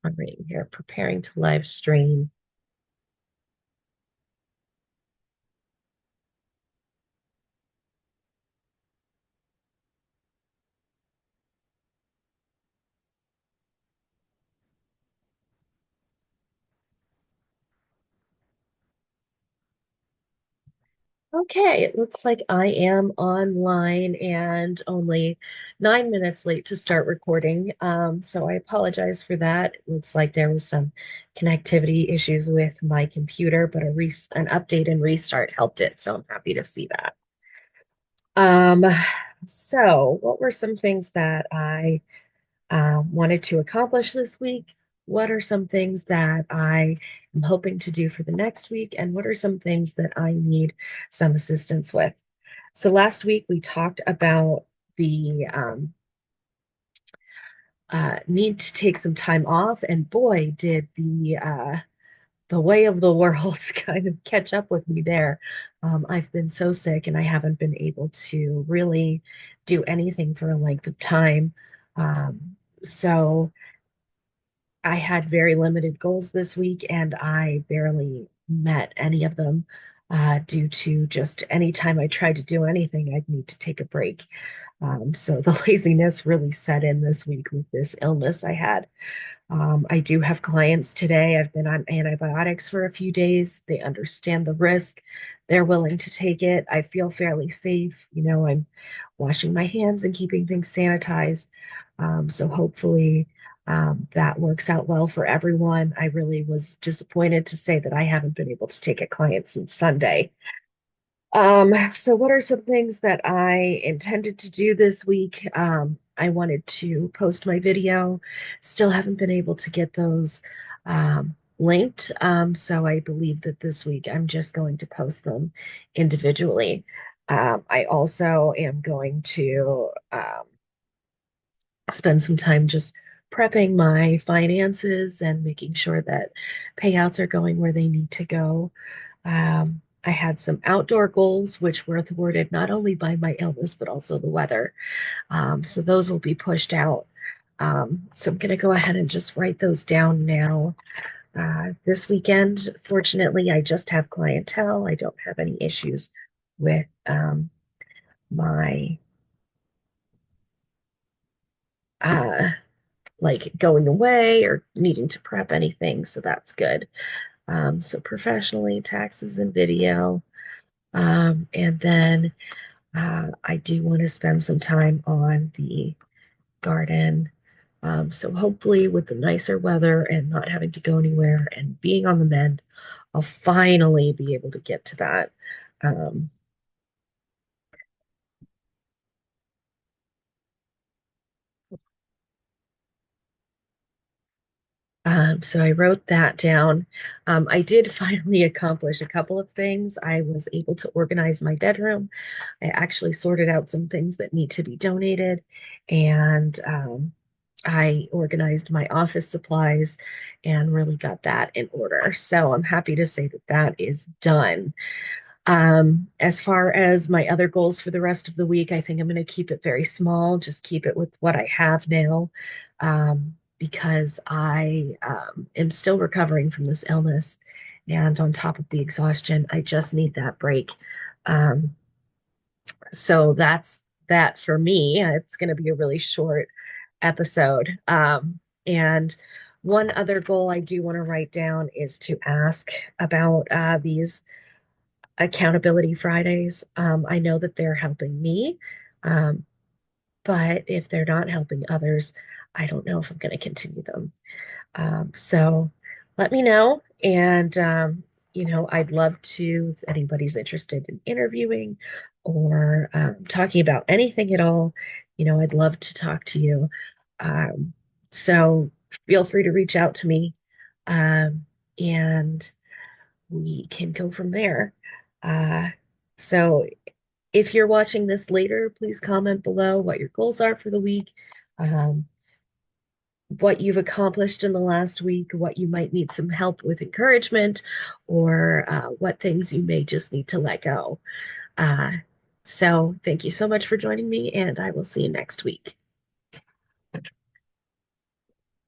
All right, here, preparing to live stream. Okay, it looks like I am online and only 9 minutes late to start recording. So I apologize for that. It looks like there was some connectivity issues with my computer, but an update and restart helped it. So I'm happy to see that. Um, so what were some things that I wanted to accomplish this week? What are some things that I am hoping to do for the next week? And what are some things that I need some assistance with? So last week we talked about the need to take some time off, and boy, did the way of the world kind of catch up with me there. I've been so sick, and I haven't been able to really do anything for a length of time. So I had very limited goals this week, and I barely met any of them due to just any time I tried to do anything, I'd need to take a break. So the laziness really set in this week with this illness I had. I do have clients today. I've been on antibiotics for a few days. They understand the risk. They're willing to take it. I feel fairly safe. I'm washing my hands and keeping things sanitized. So hopefully that works out well for everyone. I really was disappointed to say that I haven't been able to take a client since Sunday. So what are some things that I intended to do this week? I wanted to post my video. Still haven't been able to get those linked. So I believe that this week I'm just going to post them individually. I also am going to spend some time just prepping my finances and making sure that payouts are going where they need to go. I had some outdoor goals, which were thwarted not only by my illness, but also the weather. So those will be pushed out. So I'm going to go ahead and just write those down now. This weekend, fortunately, I just have clientele. I don't have any issues with my uh, like going away or needing to prep anything. So that's good. So professionally, taxes and video. And then I do want to spend some time on the garden. So hopefully, with the nicer weather and not having to go anywhere and being on the mend, I'll finally be able to get to that. Um, so I wrote that down. I did finally accomplish a couple of things. I was able to organize my bedroom. I actually sorted out some things that need to be donated, and I organized my office supplies and really got that in order. So I'm happy to say that that is done. As far as my other goals for the rest of the week, I think I'm going to keep it very small, just keep it with what I have now, because I am still recovering from this illness. And on top of the exhaustion, I just need that break. Um, so that's that for me. It's going to be a really short episode. And one other goal I do want to write down is to ask about these accountability Fridays. I know that they're helping me, um, but if they're not helping others, I don't know if I'm going to continue them. So let me know. And, I'd love to, if anybody's interested in interviewing or talking about anything at all, I'd love to talk to you. Um, so feel free to reach out to me. And we can go from there. Uh, so if you're watching this later, please comment below what your goals are for the week, um, what you've accomplished in the last week, what you might need some help with encouragement, or what things you may just need to let go. Uh, so thank you so much for joining me, and I will see you next week.